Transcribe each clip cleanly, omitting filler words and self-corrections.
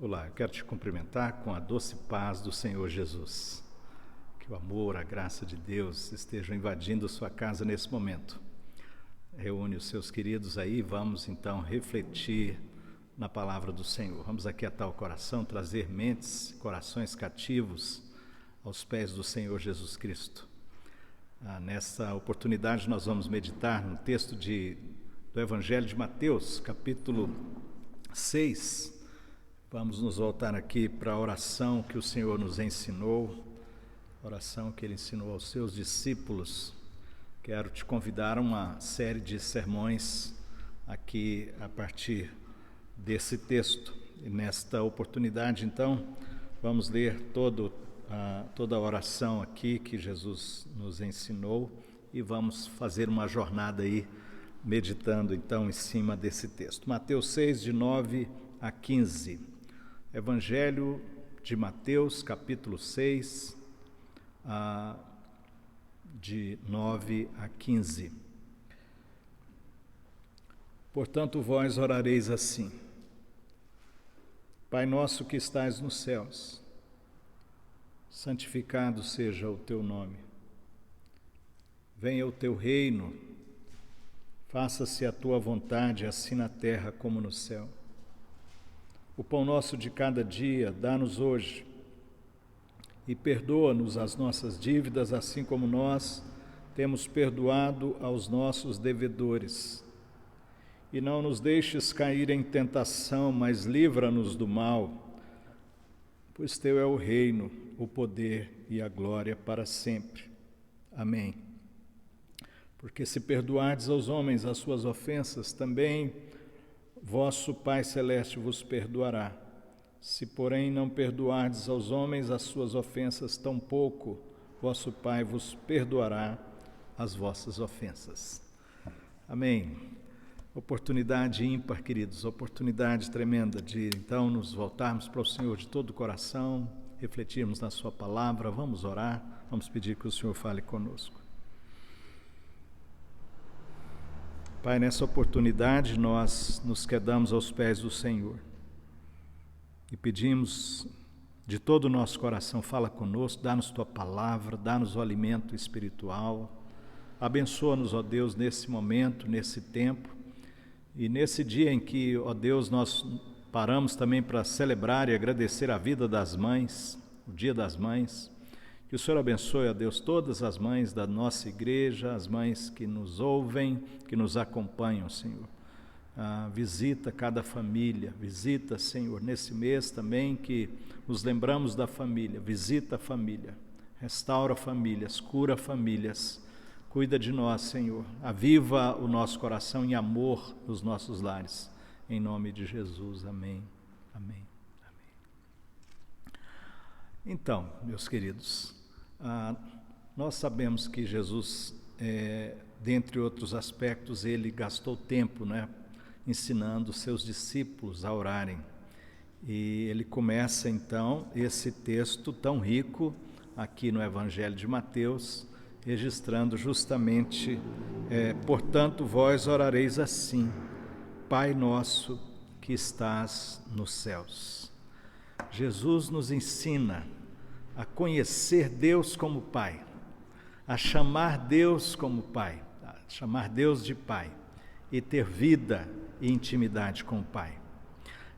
Olá, eu quero te cumprimentar com a doce paz do Senhor Jesus. Que o amor, a graça de Deus estejam invadindo sua casa nesse momento. Reúne os seus queridos aí, vamos então refletir na palavra do Senhor. Vamos aquietar o coração, trazer mentes, corações cativos aos pés do Senhor Jesus Cristo. Nessa oportunidade nós vamos meditar no texto do Evangelho de Mateus, capítulo 6. Vamos nos voltar aqui para a oração que o Senhor nos ensinou, a oração que Ele ensinou aos seus discípulos. Quero te convidar a uma série de sermões aqui a partir desse texto. E nesta oportunidade, então, vamos ler toda a oração aqui que Jesus nos ensinou e vamos fazer uma jornada aí, meditando então em cima desse texto. Mateus 6, de 9 a 15. Evangelho de Mateus, capítulo 6, de 9 a 15. Portanto, vós orareis assim: Pai nosso que estais nos céus, santificado seja o teu nome. Venha o teu reino, faça-se a tua vontade, assim na terra como no céu. O pão nosso de cada dia dá-nos hoje, e perdoa-nos as nossas dívidas, assim como nós temos perdoado aos nossos devedores. E não nos deixes cair em tentação, mas livra-nos do mal, pois teu é o reino, o poder e a glória para sempre. Amém. Porque se perdoardes aos homens as suas ofensas, também vosso Pai Celeste vos perdoará. Se, porém, não perdoardes aos homens as suas ofensas, tampouco vosso Pai vos perdoará as vossas ofensas. Amém. Oportunidade ímpar, queridos, oportunidade tremenda de, então, nos voltarmos para o Senhor de todo o coração, refletirmos na sua palavra, vamos orar, vamos pedir que o Senhor fale conosco. Pai, nessa oportunidade nós nos quedamos aos pés do Senhor e pedimos de todo o nosso coração, fala conosco, dá-nos tua palavra, dá-nos o alimento espiritual, abençoa-nos, ó Deus, nesse momento, nesse tempo e nesse dia em que, ó Deus, nós paramos também para celebrar e agradecer a vida das mães, o Dia das Mães. Que o Senhor abençoe, ó Deus, todas as mães da nossa igreja, as mães que nos ouvem, que nos acompanham, Senhor. Visita cada família, visita, Senhor, nesse mês também que nos lembramos da família, visita a família, restaura famílias, cura famílias, cuida de nós, Senhor, aviva o nosso coração em amor nos nossos lares, em nome de Jesus, amém, amém, amém. Então, meus queridos, nós sabemos que Jesus, dentre outros aspectos, ele gastou tempo, ensinando seus discípulos a orarem. E ele começa então esse texto tão rico aqui no Evangelho de Mateus, registrando justamente, portanto, vós orareis assim: Pai nosso que estás nos céus. Jesus nos ensina a conhecer Deus como Pai, a chamar Deus como Pai, a chamar Deus de Pai e ter vida e intimidade com o Pai.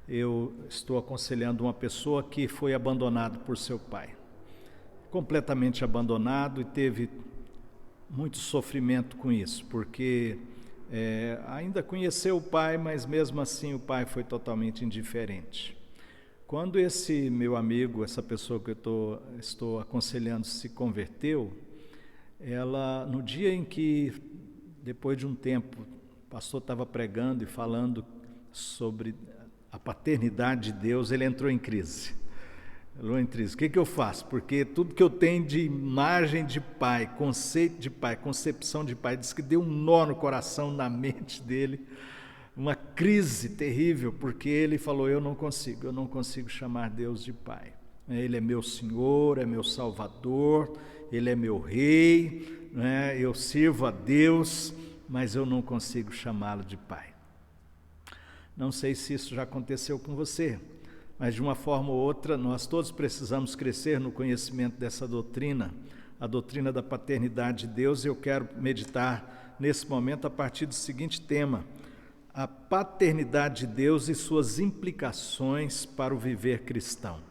Eu estou aconselhando uma pessoa que foi abandonada por seu pai, completamente abandonado, e teve muito sofrimento com isso, porque ainda conheceu o pai, mas mesmo assim o pai foi totalmente indiferente. Quando esse meu amigo, essa pessoa que eu estou aconselhando, se converteu, ela, no dia em que, depois de um tempo, o pastor estava pregando e falando sobre a paternidade de Deus, ele entrou em crise. O que eu faço? Porque tudo que eu tenho de imagem de pai, conceito de pai, concepção de pai, diz que deu um nó no coração, na mente dele, uma crise terrível, porque ele falou: eu não consigo chamar Deus de Pai. Ele é meu Senhor, é meu Salvador, Ele é meu Rei, eu sirvo a Deus, mas eu não consigo chamá-lo de Pai. Não sei se isso já aconteceu com você, mas de uma forma ou outra nós todos precisamos crescer no conhecimento dessa doutrina, a doutrina da paternidade de Deus, e eu quero meditar nesse momento a partir do seguinte tema: a paternidade de Deus e suas implicações para o viver cristão.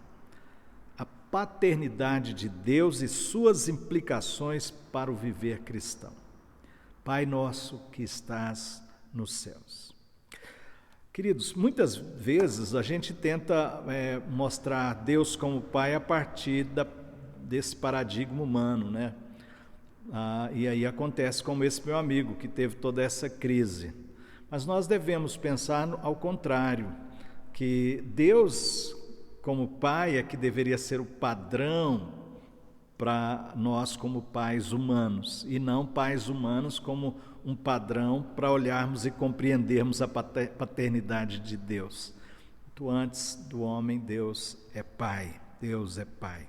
A paternidade de Deus e suas implicações para o viver cristão. Pai nosso que estás nos céus. Queridos, muitas vezes a gente tenta mostrar Deus como Pai a partir desse paradigma humano, né? E aí acontece como esse meu amigo que teve toda essa crise. Mas nós devemos pensar ao contrário, que Deus como Pai é que deveria ser o padrão para nós como pais humanos, e não pais humanos como um padrão para olharmos e compreendermos a paternidade de Deus. Muito antes do homem, Deus é Pai, Deus é Pai.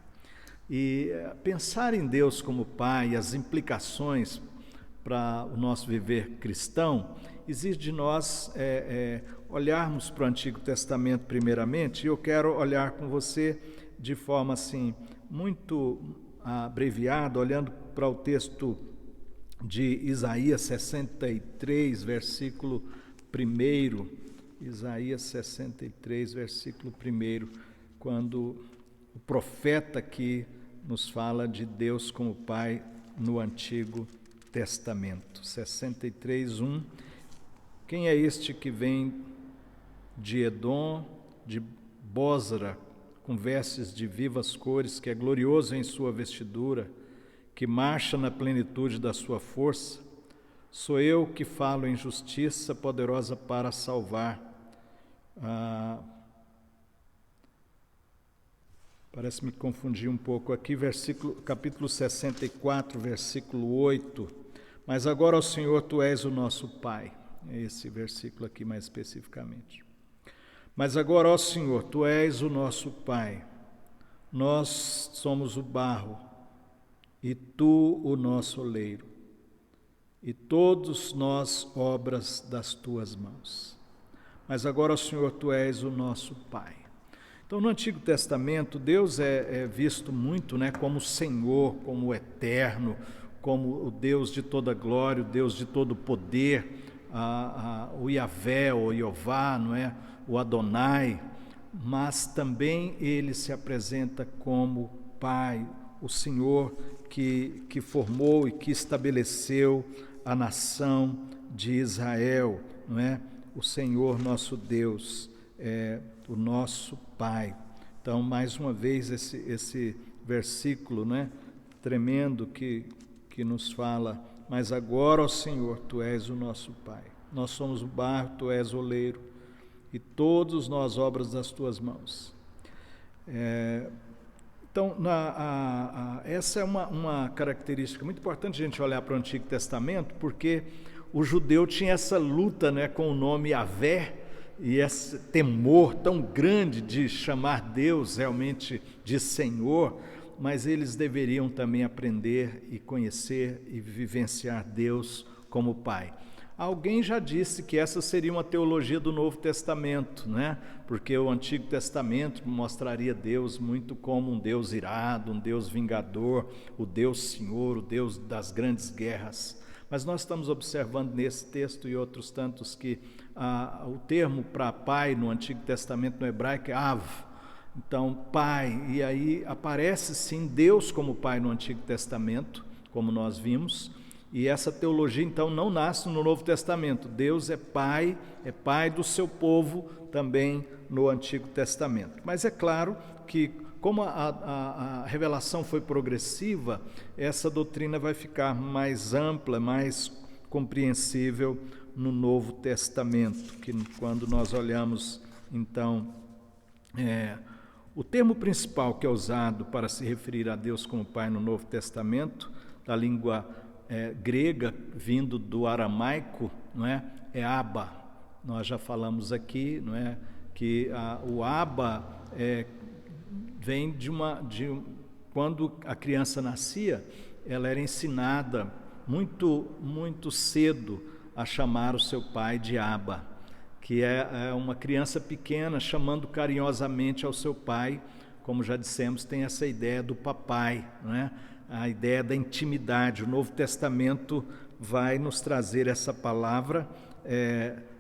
E pensar em Deus como Pai, as implicações para o nosso viver cristão, exige de nós olharmos para o Antigo Testamento primeiramente, e eu quero olhar com você de forma assim, muito abreviada, olhando para o texto de Isaías 63, versículo 1, Isaías 63, versículo 1, quando o profeta aqui nos fala de Deus como Pai no Antigo Testamento. 63, 1. Quem é este que vem de Edom, de Bósra, com vestes de vivas cores, que é glorioso em sua vestidura, que marcha na plenitude da sua força? Sou eu que falo em justiça, poderosa para salvar. Parece me confundir um pouco aqui, capítulo 64, versículo 8. Mas agora, ó Senhor, Tu és o nosso Pai. É esse versículo aqui mais especificamente. Mas agora, ó Senhor, Tu és o nosso Pai. Nós somos o barro, e Tu o nosso oleiro, e todos nós obras das Tuas mãos. Mas agora, ó Senhor, Tu és o nosso Pai. Então, no Antigo Testamento, Deus é visto muito, né, como Senhor, como o Eterno, como o Deus de toda glória, o Deus de todo poder, o Yahvé, o Jeová, não é? O Adonai, mas também Ele se apresenta como Pai, o Senhor que formou e que estabeleceu a nação de Israel, não é? O Senhor nosso Deus é o nosso Pai. Então, mais uma vez, esse versículo, né, tremendo que nos fala: mas agora, ó Senhor, Tu és o nosso Pai. Nós somos o barro, Tu és o oleiro, e todos nós obras das Tuas mãos. Então, essa é uma característica muito importante a gente olhar para o Antigo Testamento, porque o judeu tinha essa luta, né, com o nome Yahvé, e esse temor tão grande de chamar Deus realmente de Senhor, mas eles deveriam também aprender e conhecer e vivenciar Deus como Pai. Alguém já disse que essa seria uma teologia do Novo Testamento, né? Porque o Antigo Testamento mostraria Deus muito como um Deus irado, um Deus vingador, o Deus Senhor, o Deus das grandes guerras. Mas nós estamos observando nesse texto e outros tantos que o termo para pai no Antigo Testamento no hebraico é Av. Então, pai, e aí aparece sim Deus como pai no Antigo Testamento, como nós vimos, e essa teologia então não nasce no Novo Testamento. Deus é pai do seu povo também no Antigo Testamento. Mas é claro que, como a revelação foi progressiva, essa doutrina vai ficar mais ampla, mais compreensível no Novo Testamento, que quando nós olhamos então o termo principal que é usado para se referir a Deus como Pai no Novo Testamento, da língua grega, vindo do aramaico, não é? É Abba. Nós já falamos aqui, não é? Que o Abba vem quando a criança nascia, ela era ensinada muito, muito cedo a chamar o seu pai de Abba, que é uma criança pequena chamando carinhosamente ao seu pai. Como já dissemos, tem essa ideia do papai, né? A ideia da intimidade. O Novo Testamento vai nos trazer essa palavra.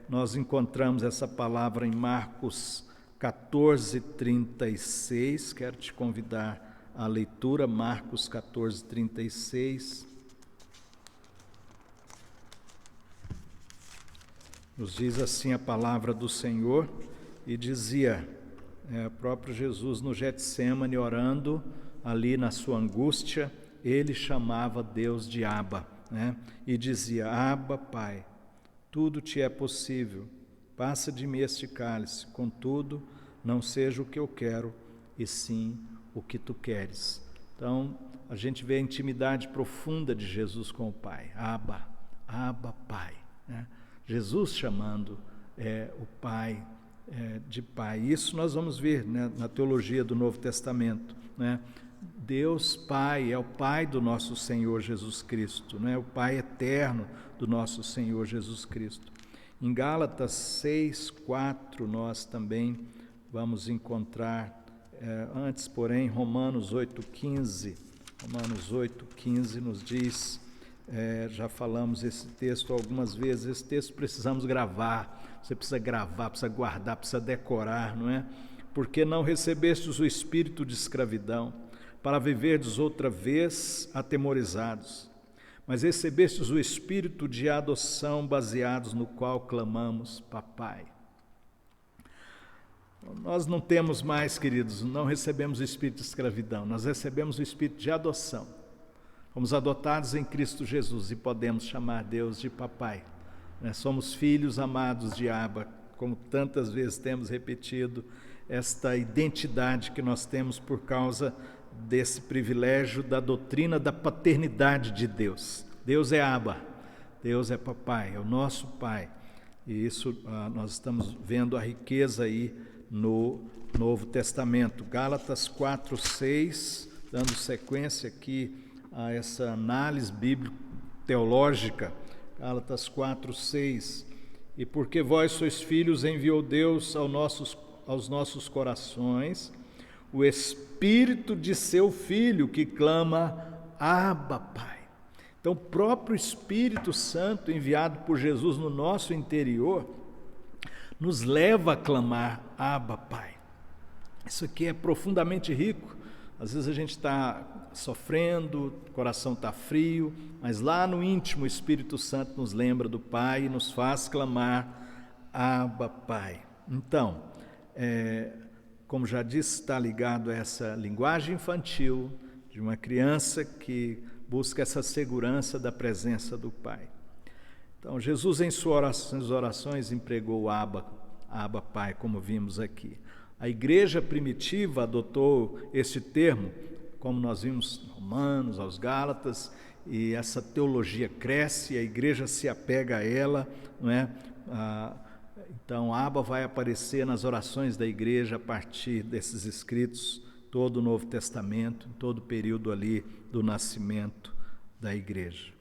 Nós encontramos essa palavra em Marcos 14:36. Quero te convidar à leitura, Marcos 14:36. Nos diz assim a palavra do Senhor, e dizia, o próprio Jesus no Getsêmani orando, ali na sua angústia, ele chamava Deus de Abba, né? E dizia: Abba, Pai, tudo te é possível, passa de mim este cálice, contudo, não seja o que eu quero, e sim o que tu queres. Então, a gente vê a intimidade profunda de Jesus com o Pai. Abba, Abba, Pai, né? Jesus chamando o Pai de Pai. Isso nós vamos ver, né, na teologia do Novo Testamento, né? Deus Pai é o Pai do nosso Senhor Jesus Cristo, né? O Pai eterno do nosso Senhor Jesus Cristo. Em Gálatas 6:4 nós também vamos encontrar, antes porém, Romanos 8:15. Romanos 8:15 nos diz, já falamos esse texto algumas vezes, esse texto precisamos gravar, você precisa gravar, precisa guardar, precisa decorar, não é? Porque não recebestes o espírito de escravidão, para viverdes outra vez atemorizados, mas recebestes o espírito de adoção, baseados no qual clamamos, Papai. Nós não temos mais, queridos, não recebemos o espírito de escravidão, nós recebemos o espírito de adoção. Fomos adotados em Cristo Jesus e podemos chamar Deus de Papai. Somos filhos amados de Abba, como tantas vezes temos repetido, esta identidade que nós temos por causa desse privilégio da doutrina da paternidade de Deus. Deus é Abba, Deus é Papai, é o nosso Pai. E isso nós estamos vendo a riqueza aí no Novo Testamento. Gálatas 4:6, dando sequência aqui a essa análise bíblico-teológica. Gálatas 4:6. E porque vós sois filhos, enviou Deus aos nossos corações o Espírito de seu Filho, que clama, Abba, Pai. Então, o próprio Espírito Santo, enviado por Jesus no nosso interior, nos leva a clamar, Abba, Pai. Isso aqui é profundamente rico. Às vezes a gente está sofrendo, o coração está frio, mas lá no íntimo o Espírito Santo nos lembra do Pai e nos faz clamar, Abba, Pai. Então, como já disse, está ligado a essa linguagem infantil de uma criança que busca essa segurança da presença do Pai. Então, Jesus em suas orações empregou Abba, Pai, como vimos aqui. A igreja primitiva adotou esse termo, como nós vimos em Romanos, aos Gálatas, e essa teologia cresce, a igreja se apega a ela, não é? Então, Abba vai aparecer nas orações da igreja a partir desses escritos, todo o Novo Testamento, todo o período ali do nascimento da igreja.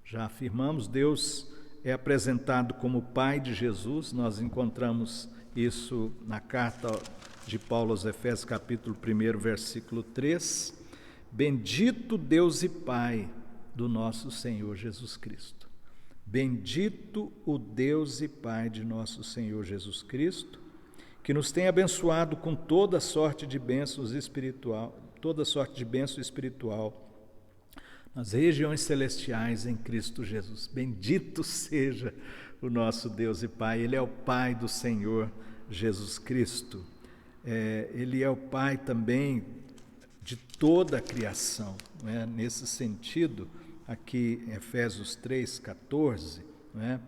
Já afirmamos, Deus é apresentado como Pai de Jesus, nós encontramos isso na carta de Paulo aos Efésios, capítulo 1, versículo 3. Bendito Deus e Pai do nosso Senhor Jesus Cristo. Bendito o Deus e Pai de nosso Senhor Jesus Cristo, que nos tem abençoado com toda sorte de bênção espiritual nas regiões celestiais em Cristo Jesus. Bendito seja o nosso Deus e Pai. Ele é o Pai do Senhor Jesus Cristo. Ele é o Pai também de toda a criação, né? Nesse sentido, aqui em Efésios 3:14, né?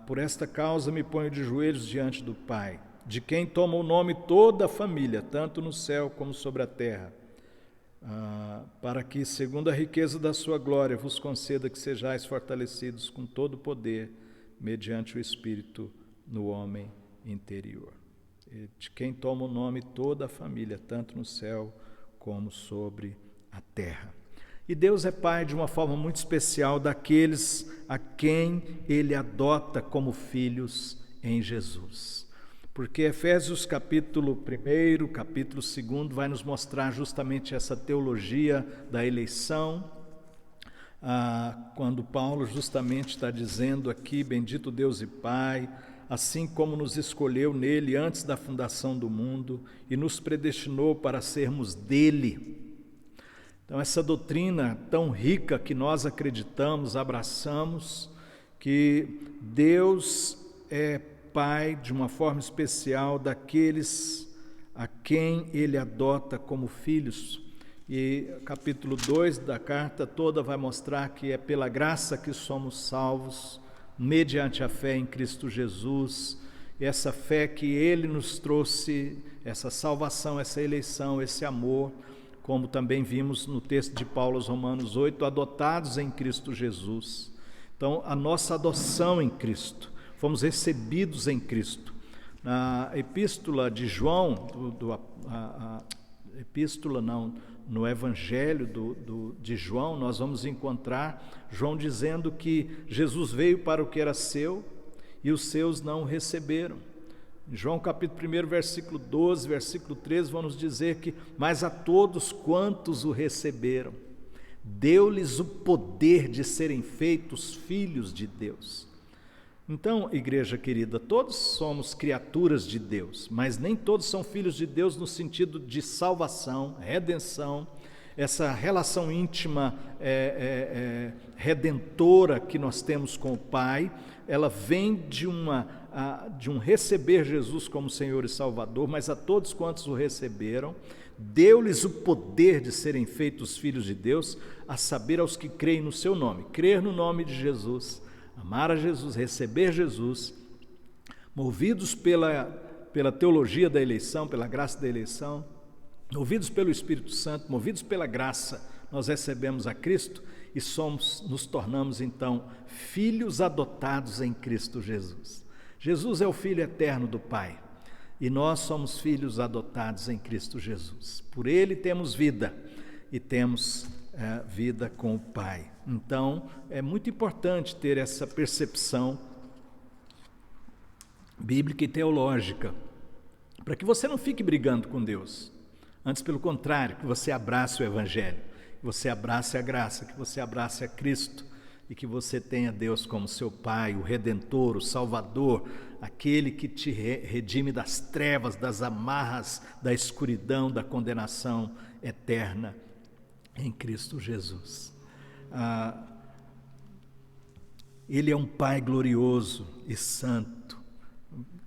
Por esta causa me ponho de joelhos diante do Pai, de quem toma o nome toda a família, tanto no céu como sobre a terra, para que, segundo a riqueza da sua glória, vos conceda que sejais fortalecidos com todo o poder, mediante o Espírito no homem interior. De quem toma o nome toda a família, tanto no céu como sobre a terra. E Deus é Pai de uma forma muito especial daqueles a quem Ele adota como filhos em Jesus. Porque Efésios capítulo 1, capítulo 2 vai nos mostrar justamente essa teologia da eleição, quando Paulo justamente está dizendo aqui, bendito Deus e Pai, assim como nos escolheu nele antes da fundação do mundo e nos predestinou para sermos dele. Então essa doutrina tão rica que nós acreditamos, abraçamos, que Deus é Pai de uma forma especial daqueles a quem Ele adota como filhos. E capítulo 2 da carta toda vai mostrar que é pela graça que somos salvos, mediante a fé em Cristo Jesus, e essa fé que Ele nos trouxe, essa salvação, essa eleição, esse amor, como também vimos no texto de Paulo aos Romanos 8, adotados em Cristo Jesus. Então, a nossa adoção em Cristo, fomos recebidos em Cristo. Na epístola de João, no Evangelho de João, nós vamos encontrar João dizendo que Jesus veio para o que era seu e os seus não o receberam. Em João capítulo 1, versículo 12, versículo 13, vamos dizer que, mas a todos quantos o receberam, deu-lhes o poder de serem feitos filhos de Deus. Então, igreja querida, todos somos criaturas de Deus, mas nem todos são filhos de Deus no sentido de salvação, redenção, essa relação íntima redentora que nós temos com o Pai, ela vem de um receber Jesus como Senhor e Salvador, mas a todos quantos o receberam, deu-lhes o poder de serem feitos filhos de Deus, a saber, aos que creem no seu nome. Crer no nome de Jesus, amar a Jesus, receber Jesus, movidos pela teologia da eleição, pela graça da eleição, movidos pelo Espírito Santo, movidos pela graça, nós recebemos a Cristo e nos tornamos então filhos adotados em Cristo Jesus. Jesus é o Filho eterno do Pai e nós somos filhos adotados em Cristo Jesus. Por Ele temos vida e temos vida com o Pai. Então, é muito importante ter essa percepção bíblica e teológica, para que você não fique brigando com Deus. Antes, pelo contrário, que você abrace o Evangelho, que você abrace a graça, que você abrace a Cristo e que você tenha Deus como seu Pai, o Redentor, o Salvador, aquele que te redime das trevas, das amarras, da escuridão, da condenação eterna em Cristo Jesus. Ele é um Pai glorioso e santo.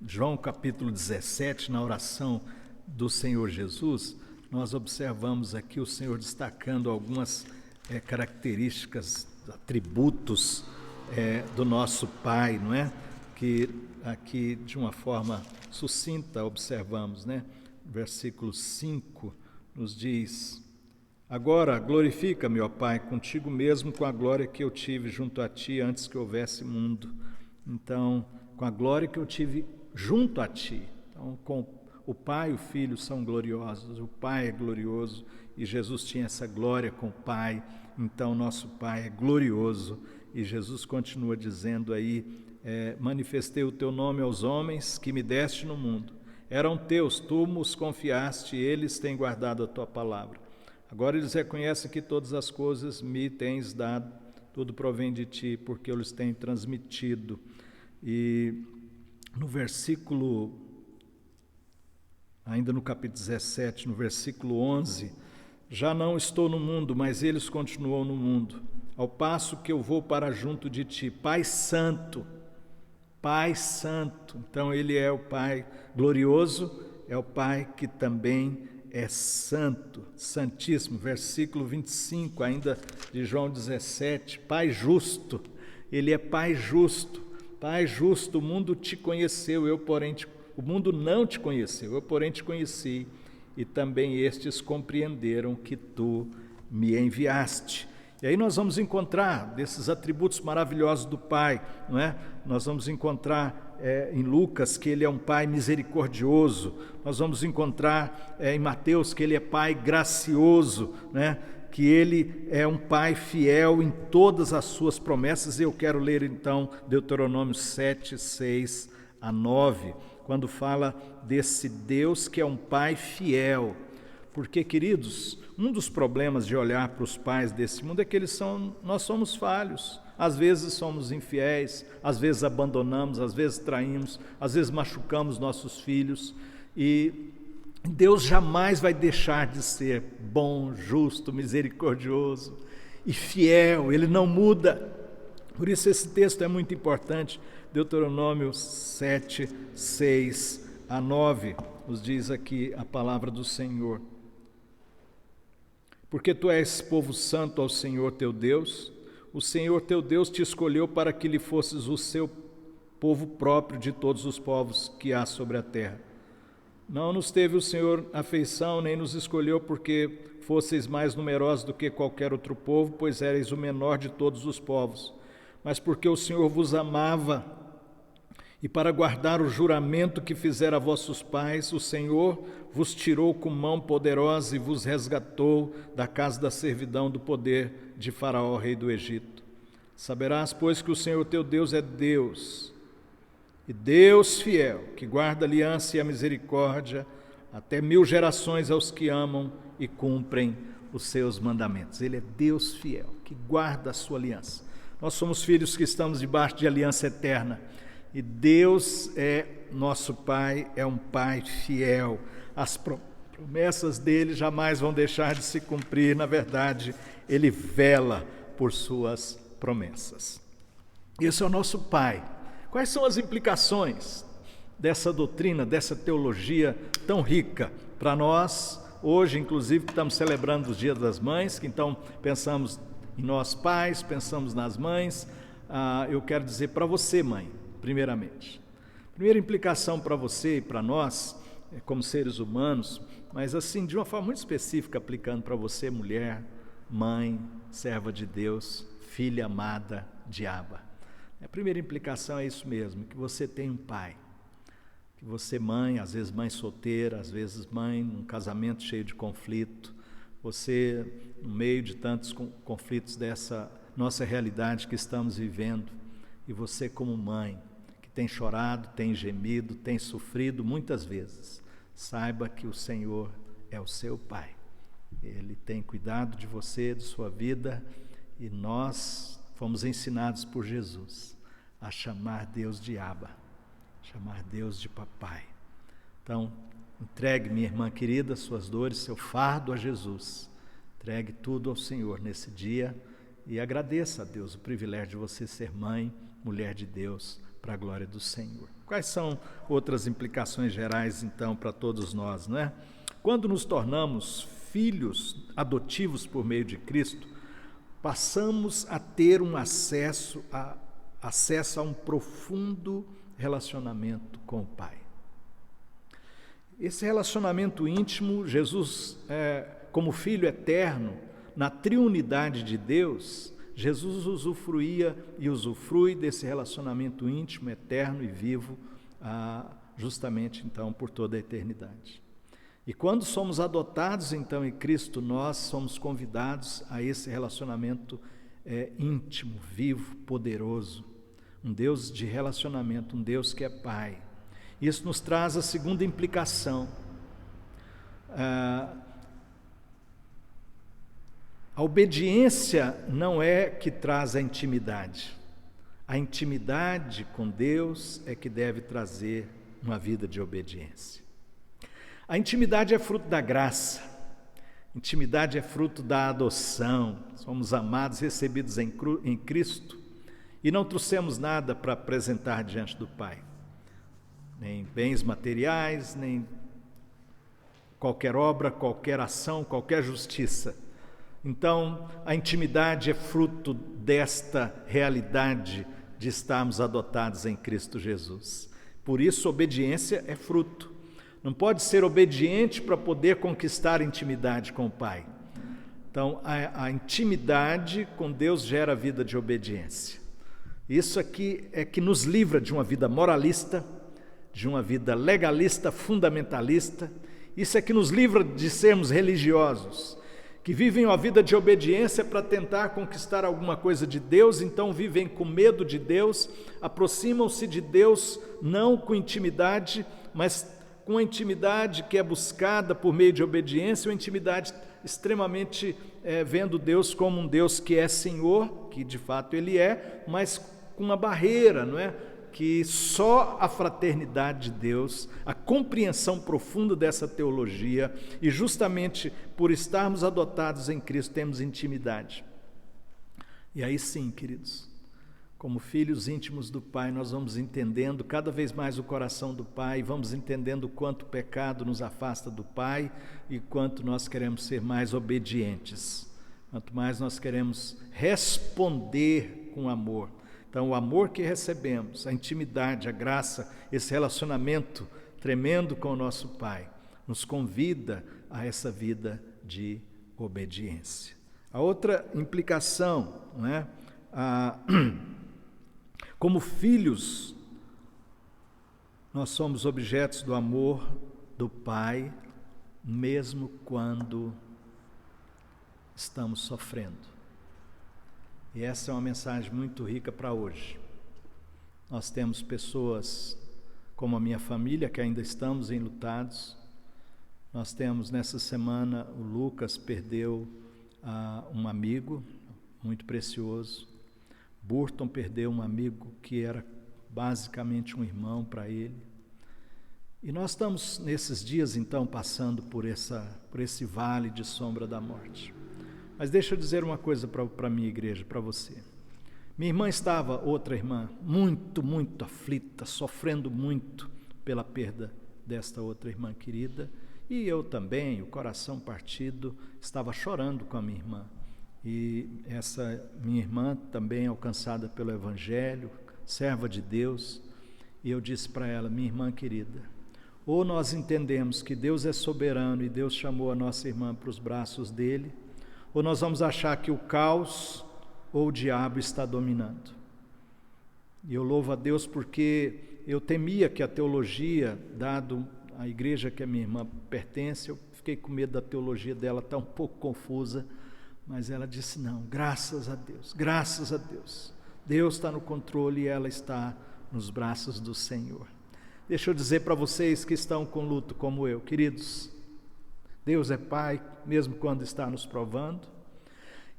João capítulo 17, na oração do Senhor Jesus, nós observamos aqui o Senhor destacando algumas características, atributos do nosso Pai, não é? Que aqui de uma forma sucinta observamos, né? Versículo 5 nos diz: agora glorifica-me, ó Pai, contigo mesmo com a glória que eu tive junto a ti antes que houvesse mundo. Então, com a glória que eu tive junto a ti. Então, com o Pai e o Filho são gloriosos, o Pai é glorioso e Jesus tinha essa glória com o Pai, então nosso Pai é glorioso. E Jesus continua dizendo aí, manifestei o teu nome aos homens que me deste no mundo. Eram teus, tu os confiaste, eles têm guardado a tua palavra. Agora eles reconhecem que todas as coisas me tens dado, tudo provém de ti, porque eu lhes tenho transmitido. E no versículo, ainda no capítulo 17, no versículo 11, já não estou no mundo, mas eles continuam no mundo, ao passo que eu vou para junto de ti. Pai Santo, Pai Santo. Então ele é o Pai glorioso, é o Pai que também é santo, santíssimo. Versículo 25, ainda de João 17, Pai justo, ele é Pai justo. Pai justo, o mundo te conheceu, o mundo não te conheceu, eu porém te conheci, e também estes compreenderam que tu me enviaste. E aí nós vamos encontrar desses atributos maravilhosos do Pai, não é? Nós vamos encontrar em Lucas que ele é um Pai misericordioso, nós vamos encontrar em Mateus que ele é Pai gracioso, né? Que ele é um Pai fiel em todas as suas promessas. E eu quero ler então Deuteronômio 7, 6 a 9, quando fala desse Deus que é um pai fiel. Porque, queridos, um dos problemas de olhar para os pais desse mundo é que nós somos falhos. Às vezes somos infiéis, às vezes abandonamos, às vezes traímos, às vezes machucamos nossos filhos. E Deus jamais vai deixar de ser bom, justo, misericordioso e fiel. Ele não muda. Por isso esse texto é muito importante. Deuteronômio 7, 6 a 9, nos diz aqui a palavra do Senhor. Porque tu és povo santo ao Senhor teu Deus, o Senhor teu Deus te escolheu para que lhe fosses o seu povo próprio de todos os povos que há sobre a terra. Não nos teve o Senhor afeição, nem nos escolheu porque fosseis mais numerosos do que qualquer outro povo, pois éreis o menor de todos os povos, mas porque o Senhor vos amava, e para guardar o juramento que fizera a vossos pais, o Senhor vos tirou com mão poderosa e vos resgatou da casa da servidão do poder de Faraó, rei do Egito. Saberás, pois, que o Senhor teu Deus é Deus, e Deus fiel, que guarda a aliança e a misericórdia até 1000 gerações aos que amam e cumprem os seus mandamentos. Ele é Deus fiel, que guarda a sua aliança. Nós somos filhos que estamos debaixo de aliança eterna. E Deus é nosso Pai, é um Pai fiel. As promessas dele jamais vão deixar de se cumprir. Na verdade, ele vela por suas promessas. Esse é o nosso Pai. Quais são as implicações dessa doutrina, dessa teologia tão rica para nós? Hoje, inclusive, estamos celebrando os Dias das Mães, que então pensamos em nós pais, pensamos nas mães. Eu quero dizer para você, mãe, primeiramente. Primeira implicação para você e para nós, como seres humanos, mas assim, de uma forma muito específica, aplicando para você, mulher, mãe, serva de Deus, filha amada de Abba. A primeira implicação é isso mesmo, que você tem um pai. Que você, mãe, às vezes mãe solteira, às vezes mãe num casamento cheio de conflito, você, no meio de tantos conflitos dessa nossa realidade que estamos vivendo, e você como mãe, que tem chorado, tem gemido, tem sofrido muitas vezes, saiba que o Senhor é o seu Pai. Ele tem cuidado de você, de sua vida, e nós fomos ensinados por Jesus a chamar Deus de Abba, chamar Deus de Papai. Então, entregue, minha irmã querida, suas dores, seu fardo a Jesus. Entregue tudo ao Senhor nesse dia e agradeça a Deus o privilégio de você ser mãe, mulher de Deus, para a glória do Senhor. Quais são outras implicações gerais, então, para todos nós, não é? Quando nos tornamos filhos adotivos por meio de Cristo, passamos a ter um acesso a um profundo relacionamento com o Pai. Esse relacionamento íntimo, Jesus, como Filho eterno, na triunidade de Deus, Jesus usufruía e usufrui desse relacionamento íntimo, eterno e vivo, justamente então por toda a eternidade. E quando somos adotados então em Cristo, nós somos convidados a esse relacionamento íntimo, vivo, poderoso, um Deus de relacionamento, um Deus que é Pai. Isso nos traz a segunda implicação. A obediência não é que traz a intimidade com Deus é que deve trazer uma vida de obediência. A intimidade é fruto da graça, a intimidade é fruto da adoção, somos amados, recebidos em Cristo e não trouxemos nada para apresentar diante do Pai, nem bens materiais, nem qualquer obra, qualquer ação, qualquer justiça. Então, a intimidade é fruto desta realidade de estarmos adotados em Cristo Jesus. Por isso, obediência é fruto. Não pode ser obediente para poder conquistar intimidade com o Pai. Então, a intimidade com Deus gera vida de obediência. Isso aqui é que nos livra de uma vida moralista, de uma vida legalista, fundamentalista. Isso é que nos livra de sermos religiosos, que vivem uma vida de obediência para tentar conquistar alguma coisa de Deus, então vivem com medo de Deus, aproximam-se de Deus não com intimidade, mas com a intimidade que é buscada por meio de obediência, uma intimidade extremamente vendo Deus como um Deus que é Senhor, que de fato Ele é, mas com uma barreira, não é? Que só a fraternidade de Deus, a compreensão profunda dessa teologia, e justamente por estarmos adotados em Cristo, temos intimidade. E aí sim, queridos, como filhos íntimos do Pai, nós vamos entendendo cada vez mais o coração do Pai, vamos entendendo o quanto o pecado nos afasta do Pai e quanto nós queremos ser mais obedientes, quanto mais nós queremos responder com amor. Então, o amor que recebemos, a intimidade, a graça, esse relacionamento tremendo com o nosso Pai, nos convida a essa vida de obediência. A outra implicação, não é? Como filhos, nós somos objetos do amor do Pai, mesmo quando estamos sofrendo. E essa é uma mensagem muito rica para hoje. Nós temos pessoas como a minha família, que ainda estamos enlutados. Nós temos, nessa semana, o Lucas perdeu um amigo muito precioso. Burton perdeu um amigo que era basicamente um irmão para ele. E nós estamos, nesses dias, então, passando por esse vale de sombra da morte. Mas deixa eu dizer uma coisa para a minha igreja, para você. Minha irmã estava, outra irmã, muito, muito aflita, sofrendo muito pela perda desta outra irmã querida. E eu também, o coração partido, estava chorando com a minha irmã. E essa minha irmã também alcançada pelo Evangelho, serva de Deus. E eu disse para ela, minha irmã querida, ou nós entendemos que Deus é soberano e Deus chamou a nossa irmã para os braços dele, ou nós vamos achar que o caos ou o diabo está dominando. E eu louvo a Deus porque eu temia que a teologia, dado a igreja que a minha irmã pertence, eu fiquei com medo da teologia dela estar um pouco confusa, mas ela disse não, graças a Deus, Deus está no controle e ela está nos braços do Senhor. Deixa eu dizer para vocês que estão com luto como eu, queridos, Deus é Pai, mesmo quando está nos provando.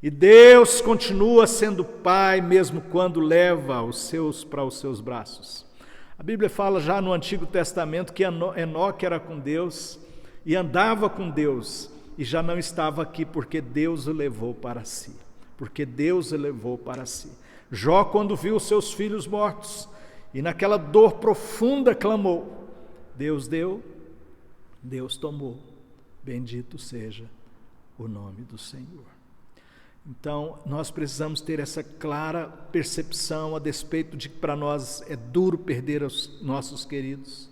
E Deus continua sendo Pai, mesmo quando leva os seus para os seus braços. A Bíblia fala já no Antigo Testamento que Enoque era com Deus e andava com Deus e já não estava aqui porque Deus o levou para si. Jó, quando viu os seus filhos mortos e naquela dor profunda clamou, Deus deu, Deus tomou. Bendito seja o nome do Senhor. Então, nós precisamos ter essa clara percepção a despeito de que para nós é duro perder os nossos queridos.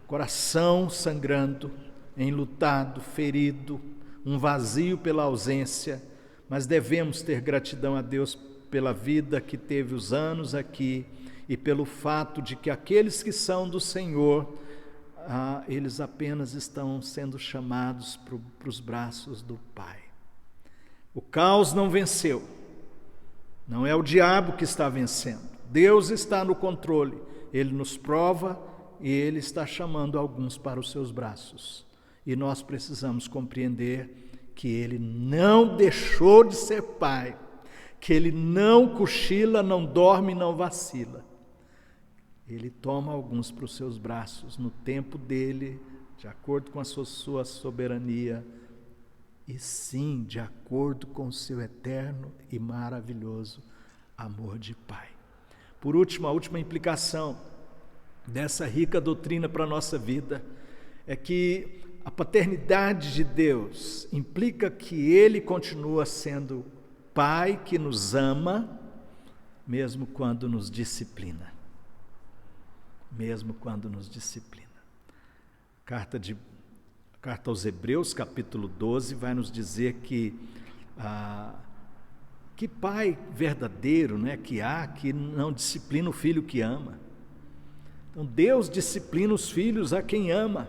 Coração sangrando, enlutado, ferido, um vazio pela ausência, mas devemos ter gratidão a Deus pela vida que teve os anos aqui e pelo fato de que aqueles que são do Senhor, eles apenas estão sendo chamados para os braços do Pai. O caos não venceu, não é o diabo que está vencendo, Deus está no controle, Ele nos prova e Ele está chamando alguns para os seus braços. E nós precisamos compreender que Ele não deixou de ser Pai, que Ele não cochila, não dorme, não vacila. Ele toma alguns para os seus braços no tempo dele, de acordo com a sua soberania, e sim, de acordo com o seu eterno e maravilhoso amor de Pai. Por último, a última implicação dessa rica doutrina para a nossa vida é que a paternidade de Deus implica que Ele continua sendo Pai que nos ama, mesmo quando nos disciplina. Carta aos Hebreus, capítulo 12, vai nos dizer que pai verdadeiro, né, que há, que não disciplina o filho que ama. Então Deus disciplina os filhos a quem ama.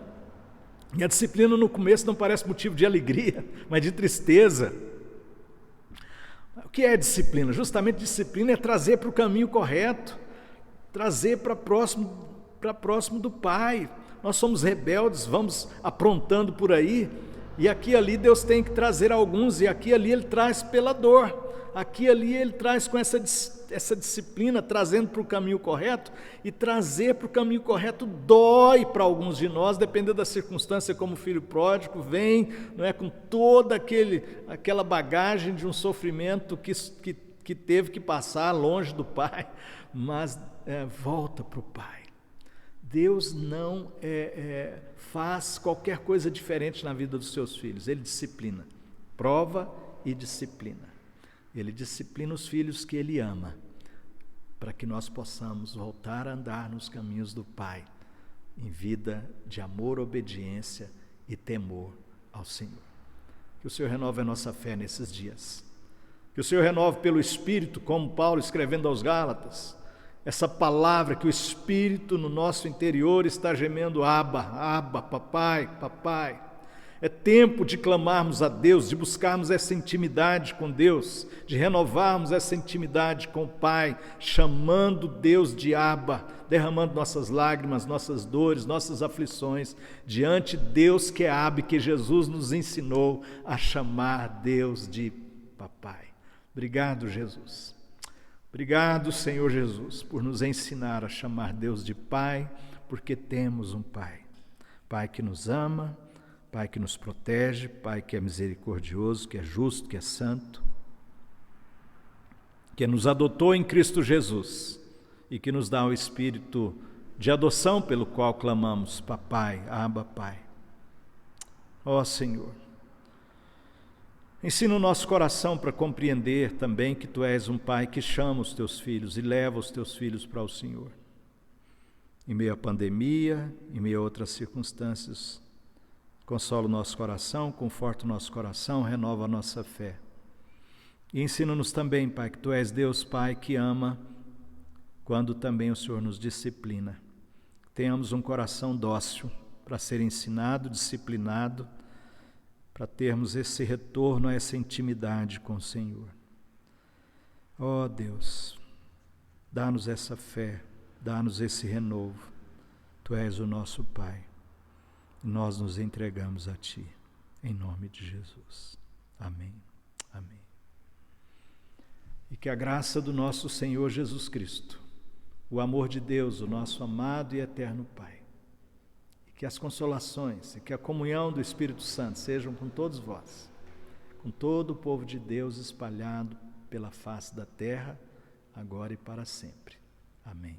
E a disciplina no começo não parece motivo de alegria, mas de tristeza. O que é disciplina? Justamente disciplina é trazer para o caminho correto, trazer para próximo do Pai. Nós somos rebeldes, vamos aprontando por aí, e aqui e ali Deus tem que trazer alguns, e aqui e ali Ele traz pela dor. Aqui e ali Ele traz com essa disciplina, trazendo para o caminho correto, e trazer para o caminho correto dói para alguns de nós, dependendo da circunstância, como o filho pródigo vem, não é, com toda aquela bagagem de um sofrimento que teve que passar longe do Pai, mas volta para o Pai. Deus não faz qualquer coisa diferente na vida dos seus filhos, Ele disciplina, prova e disciplina. Ele disciplina os filhos que Ele ama, para que nós possamos voltar a andar nos caminhos do Pai, em vida de amor, obediência e temor ao Senhor. Que o Senhor renove a nossa fé nesses dias. Que o Senhor renove pelo Espírito, como Paulo escrevendo aos Gálatas, essa palavra que o Espírito no nosso interior está gemendo: Abba, Abba, papai, papai. É tempo de clamarmos a Deus, de buscarmos essa intimidade com Deus, de renovarmos essa intimidade com o Pai, chamando Deus de Abba, derramando nossas lágrimas, nossas dores, nossas aflições, diante de Deus que é Abba, que Jesus nos ensinou a chamar Deus de papai. Obrigado, Jesus. Obrigado, Senhor Jesus, por nos ensinar a chamar Deus de Pai, porque temos um Pai. Pai que nos ama, Pai que nos protege, Pai que é misericordioso, que é justo, que é santo, que nos adotou em Cristo Jesus e que nos dá o Espírito de adoção pelo qual clamamos: Papai, Abba, Pai. Ó Senhor, ensina o nosso coração para compreender também que Tu és um Pai que chama os Teus filhos e leva os Teus filhos para o Senhor. Em meio à pandemia, em meio a outras circunstâncias, consola o nosso coração, conforta o nosso coração, renova a nossa fé. E ensina-nos também, Pai, que Tu és Deus, Pai, que ama, quando também o Senhor nos disciplina. Tenhamos um coração dócil para ser ensinado, disciplinado, para termos esse retorno a essa intimidade com o Senhor. Ó Deus, dá-nos essa fé, dá-nos esse renovo. Tu és o nosso Pai. Nós nos entregamos a Ti, em nome de Jesus. Amém. Amém. E que a graça do nosso Senhor Jesus Cristo, o amor de Deus, o nosso amado e eterno Pai, e que as consolações e que a comunhão do Espírito Santo sejam com todos vós, com todo o povo de Deus espalhado pela face da terra, agora e para sempre. Amém.